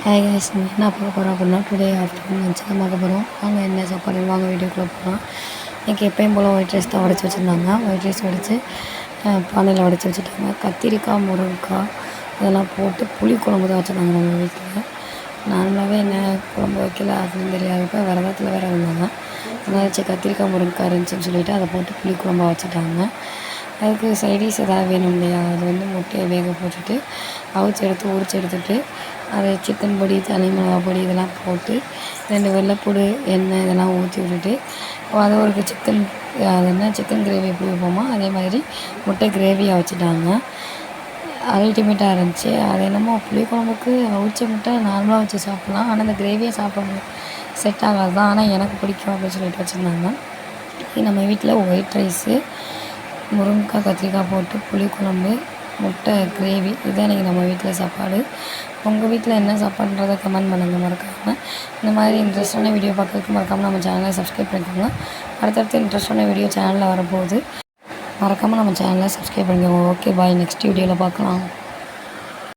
Hi guys, என்ன பார்க்க போகிறோம் அப்படின்னா டுடே ஆஃப்டர்நூன் லஞ்ச் தான் பார்க்க போகிறோம். வாங்க என்ன சாப்பாடு வாங்க வீடியோக்குள்ளே போகலாம். இன்றைக்கி எப்பயும் போல் ஒயிட் ரைஸ் தான் உடச்சி வச்சுருந்தாங்க. ஒயிட் ரைஸ் உடச்சி பானையில் உடச்சி வச்சுட்டாங்க. கத்திரிக்காய், முருங்கைக்காய் இதெல்லாம் போட்டு புளி குழம்பு தான் வச்சுருந்தாங்க நம்ம வீட்டில். நார்மலாகவே என்ன குழம்பு வைக்கல அப்படின்னு தெரியாதப்போ விரதத்தில் வேறு இருந்தாங்க. அதனால் கத்திரிக்காய் முருங்கைக்காய் இருந்துச்சுன்னு சொல்லிவிட்டு அதை போட்டு புளி குழம்பா வச்சுட்டாங்க. அதுக்கு சைடிஷ் எதாவது வேணும் இல்லையா, அது முட்டையை வேக போட்டுட்டு அவிச்சு எடுத்து உரிச்சு எடுத்துகிட்டு அதை சிக்கன் பொடி, தனி மிளகா பொடி இதெல்லாம் போட்டு 2 வெள்ளைப்பூடு, எண்ணெய் இதெல்லாம் ஊற்றி விட்டுட்டு அதை ஒரு சிக்கன் கிரேவி எப்படி வைப்போமோ அதே மாதிரி முட்டை கிரேவியாக வச்சுட்டாங்க. அல்டிமேட்டாக இருந்துச்சு. அது என்னமோ புளிக்குழம்புக்கு அவிச்ச முட்டை நார்மலாக வச்சு சாப்பிட்லாம், ஆனால் அந்த கிரேவியை சாப்பிட செட் ஆகாது தான். ஆனால் எனக்கு பிடிக்கும் அப்படின்னு சொல்லிட்டு வச்சுருந்தாங்க. நம்ம வீட்டில் ஒயிட் ரைஸு, முருங்கைக்காய், கத்திரிக்காய் போட்டு புளிக்குழம்பு, முட்டை கிரேவி இதுதான் இன்றைக்கி நம்ம வீட்டில் சாப்பாடு. உங்கள் வீட்டில் என்ன சாப்பாடுன்றதை கமெண்ட் பண்ணுங்கள் மறக்காமல். இந்த மாதிரி இன்ட்ரெஸ்டான வீடியோ பார்க்கறதுக்கு மறக்காமல் நம்ம சேனலை சப்ஸ்கிரைப் பண்ணிக்கோங்க. அடுத்தடுத்து இன்ட்ரெஸ்டான வீடியோ சேனலில் வரப்போகுது. மறக்காமல் நம்ம சேனலை சப்ஸ்கிரைப் பண்ணிக்கோங்க. ஓகே பாய், நெக்ஸ்ட் வீடியோவில் பார்க்கலாம்.